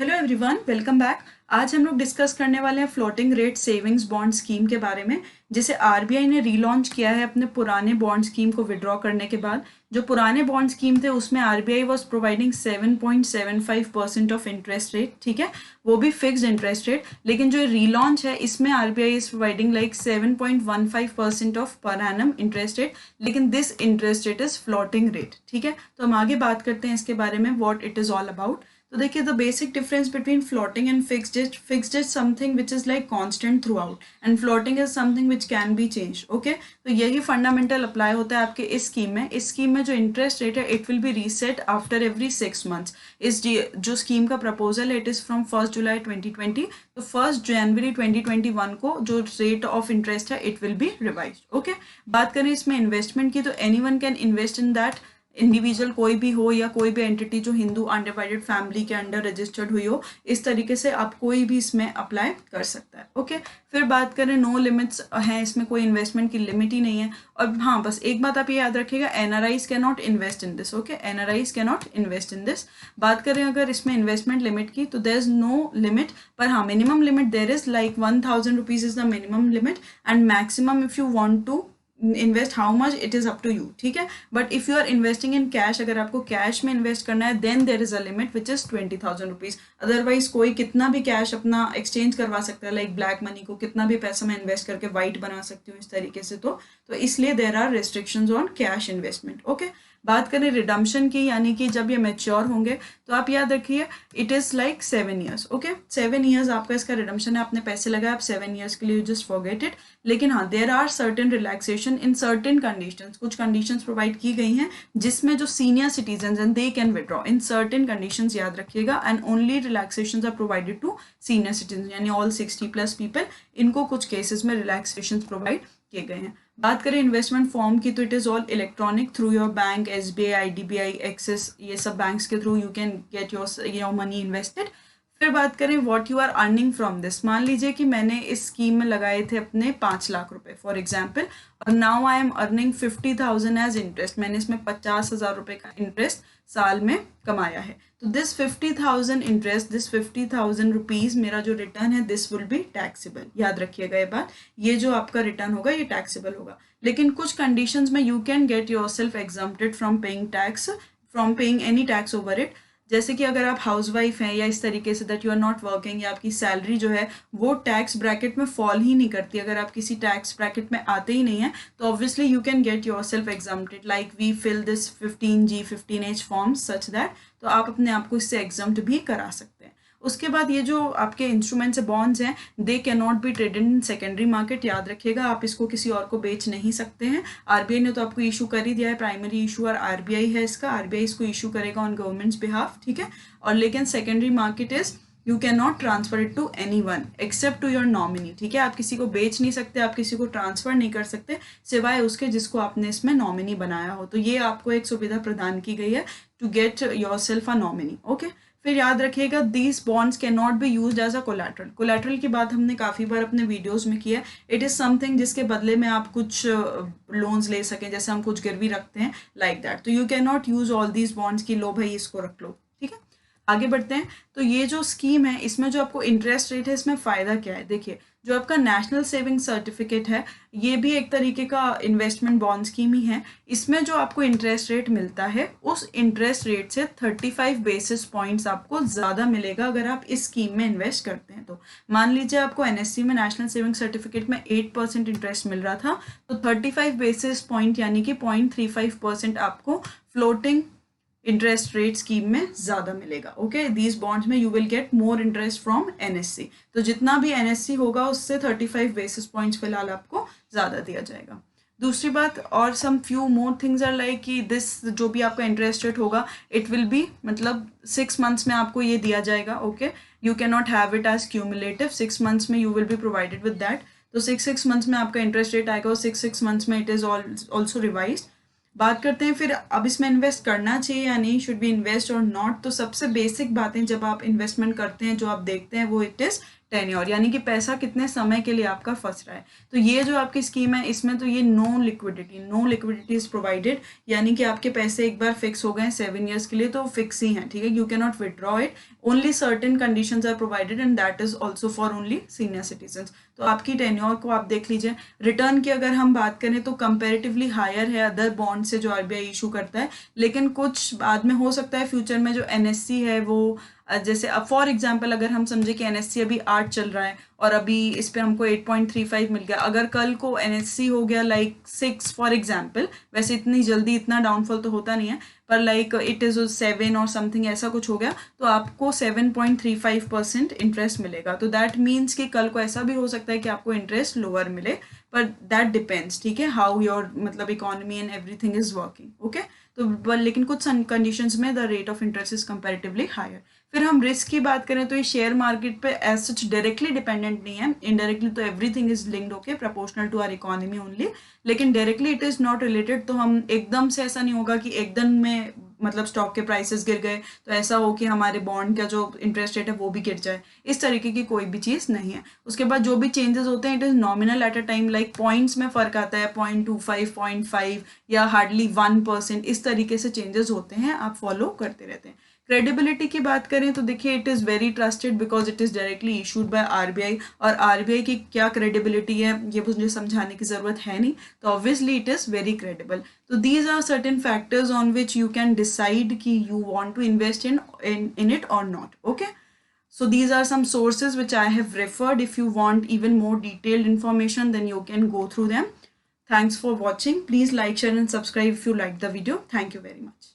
Hello everyone, welcome back. आज हम लोग डिस्कस करने वाले हैं floating rate savings bond scheme के बारे में, जिसे आरबीआई ने रीलॉन्च किया है अपने पुराने बॉन्ड स्कीम को विड्रॉ करने के बाद। जो पुराने बॉन्ड स्कीम थे उसमें RBI was providing 7.75% of interest rate, ठीक है, वो भी फिक्स्ड इंटरेस्ट रेट। लेकिन जो रीलॉन्च है इसमें RBI is providing like 7.15% of per annum interest rate, लेकिन this interest rate is floating rate, ठीक है। तो हम आगे बात करते हैं इसके बारे में, what it is all about. तो देखिए, the basic difference between floating and fixed is something which is like constant through out and floating is something which can be change. Okay, तो यही फंडामेंटल अप्लाई होता है आपके इस scheme में। इस स्कीम में जो इंटरेस्ट रेट है it will B reset after every 6 months. इस जो स्कीम का प्रपोजल है इट इज फ्रॉम 1 जुलाई 2020, तो 1 जनवरी 2021 को जो रेट ऑफ इंटरेस्ट है it will B revised. Okay, बात करें इसमें इन्वेस्टमेंट की, तो anyone can invest in that. Individual कोई भी हो या कोई भी एंटिटी जो हिंदू अनडिवाइडेड फैमिली के अंडर रजिस्टर्ड हुई हो, इस तरीके से आप कोई भी इसमें अप्लाई कर सकता है। ओके, फिर बात करें, नो लिमिट्स हैं इसमें, कोई इन्वेस्टमेंट की लिमिट ही नहीं है। और हाँ, बस एक बात आप ये याद रखिएगा, NRIs can not invest in this. Okay, NRIs can not invest in this. बात करें अगर इसमें इन्वेस्टमेंट लिमिट की, तो देयर इज नो लिमिट, पर हाँ minimum limit there is like 1000 rupees is the minimum limit and maximum if you want to invest how much it is up to you, ठीक है। But if you are investing in cash, अगर आपको cash में invest करना है then there is a limit which is 20,000 rupees. Otherwise कोई कितना भी कैश अपना एक्सचेंज करवा सकता है, लाइक ब्लैक मनी को कितना भी पैसा मैं इन्वेस्ट करके वाइट बना सकती हूँ इस तरीके से। तो इसलिए there are restrictions on cash investment. Okay, बात करें रिडम्पशन की, यानी कि जब ये मैच्योर होंगे, तो आप याद रखिए it is like 7 years. Okay, 7 years आपका इसका रिडम्पशन है। आपने पैसे लगाए, आप 7 ईयर्स के लिए जस्ट फॉरगेट इट। लेकिन हाँ, there are certain relaxation in certain conditions. कुछ कंडीशंस प्रोवाइड की गई हैं जिसमें जो senior citizen and they can withdraw in certain conditions, याद रखिएगा। And only relaxation are provided to senior citizen, यानी ऑल 60+ पीपल, इनको कुछ केसेस में रिलैक्सेशन प्रोवाइड किए गए हैं। बात करें इन्वेस्टमेंट फॉर्म की, तो it is all electronic through your bank, SBI, IDBI, Axis, ये सब बैंक्स के through you can get your money invested. फिर बात करें what you are earning from this. मान लीजिए कि मैंने इस स्कीम में लगाए थे अपने 5 लाख रुपए फॉर एग्जाम्पल, और now I am earning 50,000 as interest. मैंने इसमें 50,000 रुपए का इंटरेस्ट साल में कमाया है। तो दिस 50,000 इंटरेस्ट, दिस 50,000 रुपीज मेरा जो रिटर्न है दिस विल बी टैक्सेबल। याद रखिएगा ये बात, ये जो आपका रिटर्न होगा ये टैक्सेबल होगा। लेकिन कुछ कंडीशंस में you can get yourself exempted from paying tax, from paying any tax over it. जैसे कि अगर आप हाउसवाइफ हैं या इस तरीके से that you are not working, या आपकी सैलरी जो है वो टैक्स ब्रैकेट में फॉल ही नहीं करती, अगर आप किसी टैक्स ब्रैकेट में आते ही नहीं है, तो obviously you can get your self exempted. Like we fill this 15G 15H forms such that, तो आप अपने आप को इससे एग्जम्प्ट भी करा सकते हैं। उसके बाद ये जो आपके इंस्ट्रूमेंट्स है, बॉन्ड्स हैं, they can not B traded in secondary market. याद रखिएगा, आप इसको किसी और को बेच नहीं सकते हैं। आरबीआई ने तो आपको इशू कर ही दिया है, प्राइमरी इशूअर आरबीआई है इसका, आरबीआई इसको इशू करेगा ऑन गवर्नमेंट्स बिहाफ, ठीक है। और लेकिन secondary market is you can not transfer it to any one except to your nominee, ठीक है। आप किसी को बेच नहीं सकते, आप किसी को ट्रांसफर नहीं कर सकते सिवाय उसके जिसको आपने इसमें नॉमिनी बनाया हो। तो ये आपको एक सुविधा प्रदान की गई है to get your self a nominee. Okay, फिर याद रखिएगा these bonds can not be used as a collateral. Collateral की बात हमने काफ़ी बार अपने वीडियोस में किया है। इट इज़ समथिंग जिसके बदले में आप कुछ लोन्स ले सकें, जैसे हम कुछ गिरवी रखते हैं, लाइक दैट। तो you can not use all these bonds की लो भाई इसको रख लो, ठीक है। आगे बढ़ते हैं, तो ये जो स्कीम है इसमें जो आपको इंटरेस्ट रेट है, इसमें फ़ायदा क्या है। देखिए, जो आपका नेशनल सेविंग सर्टिफिकेट है ये भी एक तरीके का इन्वेस्टमेंट बॉन्ड स्कीम ही है। इसमें जो आपको इंटरेस्ट रेट मिलता है उस इंटरेस्ट रेट से 35 बेसिस पॉइंट्स आपको ज़्यादा मिलेगा अगर आप इस स्कीम में इन्वेस्ट करते हैं। तो मान लीजिए आपको एनएससी में, नेशनल सेविंग सर्टिफिकेट में 8% इंटरेस्ट मिल रहा था, तो 35 बेसिस पॉइंट यानी कि 0.35% आपको फ्लोटिंग इंटरेस्ट रेट स्कीम में ज़्यादा मिलेगा। ओके, दीज बॉन्ड्स में you will get more interest from NSC. तो जितना भी एनएससी होगा उससे 35 बेसिस पॉइंट्स फिलहाल आपको ज़्यादा दिया जाएगा। दूसरी बात, और some few more things are like कि दिस जो भी आपका इंटरेस्ट रेट होगा इट विल बी, मतलब 6 मंथ्स में आपको ये दिया जाएगा। Okay, you can not have it as cumulative, 6 months में you will be provided with that. तो 6 मंथ्स में आपका इंटरेस्ट रेट आएगा और 6 मंथ्स में इट इज़ ऑल्सो रिवाइज। बात करते हैं फिर अब इसमें इन्वेस्ट करना चाहिए या नहीं, शुड बी इन्वेस्ट और नॉट। तो सबसे बेसिक बातें जब आप इन्वेस्टमेंट करते हैं जो आप देखते हैं वो इट इज़ टेन्योर, यानी कि पैसा कितने समय के लिए आपका फंस रहा है। तो ये जो आपकी स्कीम है इसमें तो ये नो लिक्विडिटी इज प्रोवाइडेड, यानी कि आपके पैसे एक बार फिक्स हो गए 7 ईयर्स के लिए तो फिक्स ही हैं, ठीक है, you can not withdraw it, only certain conditions are provided and that is also for only senior citizen. तो आपकी टेन्योर को आप देख लीजिए। रिटर्न की अगर हम बात करें तो कंपेरेटिवली हायर है अदर बॉन्ड से जो आरबीआई इशू करता है, लेकिन कुछ बाद में हो सकता है फ्यूचर में जो एनएससी है वो जैसे अब फॉर एग्जांपल अगर हम समझे कि एनएससी अभी 8 चल रहा है और अभी इस पे हमको 8.35 मिल गया, अगर कल को एनएससी हो गया लाइक 6 फॉर एग्जांपल, वैसे इतनी जल्दी इतना डाउनफॉल तो होता नहीं है, पर लाइक इट इज़ 7 और समथिंग ऐसा कुछ हो गया तो आपको 7.35% इंटरेस्ट मिलेगा। तो दैट मीन्स कि कल को ऐसा भी हो सकता है कि आपको इंटरेस्ट लोअर मिले, पर दैट डिपेंड्स, ठीक है, हाउ योर मतलब economy and everything is working, okay. तो लेकिन कुछ कंडीशंस में the rate of interest is comparatively higher. फिर हम रिस्क की बात करें तो ये शेयर मार्केट पे एज सच डायरेक्टली डिपेंडेंट नहीं है, इनडायरेक्टली तो everything is linked okay proportional to our economy only, लेकिन directly it is not related. तो हम एकदम से ऐसा नहीं होगा कि एकदम में मतलब स्टॉक के प्राइसेस गिर गए तो ऐसा हो कि हमारे बॉन्ड का जो इंटरेस्ट रेट है वो भी गिर जाए, इस तरीके की कोई भी चीज़ नहीं है। उसके बाद जो भी चेंजेस होते हैं it is nominal at a time, like points में फ़र्क आता है, 0.25 0.5 या हार्डली 1%, इस तरीके से चेंजेस होते हैं, आप फॉलो करते रहते हैं। क्रेडिबिलिटी की बात करें तो देखिए it is very trusted because it is directly issued by RBI, और आरबीआई की क्या क्रेडिबिलिटी है ये मुझे समझाने की ज़रूरत है नहीं, तो obviously it is very credible. तो these are certain factors on which you can decide कि you want to invest in it or not, okay. So these are some sources which I have referred. If you want even more detailed information then you can go through them. Thanks for watching. Please like, share and subscribe if you liked the video. Thank you very much.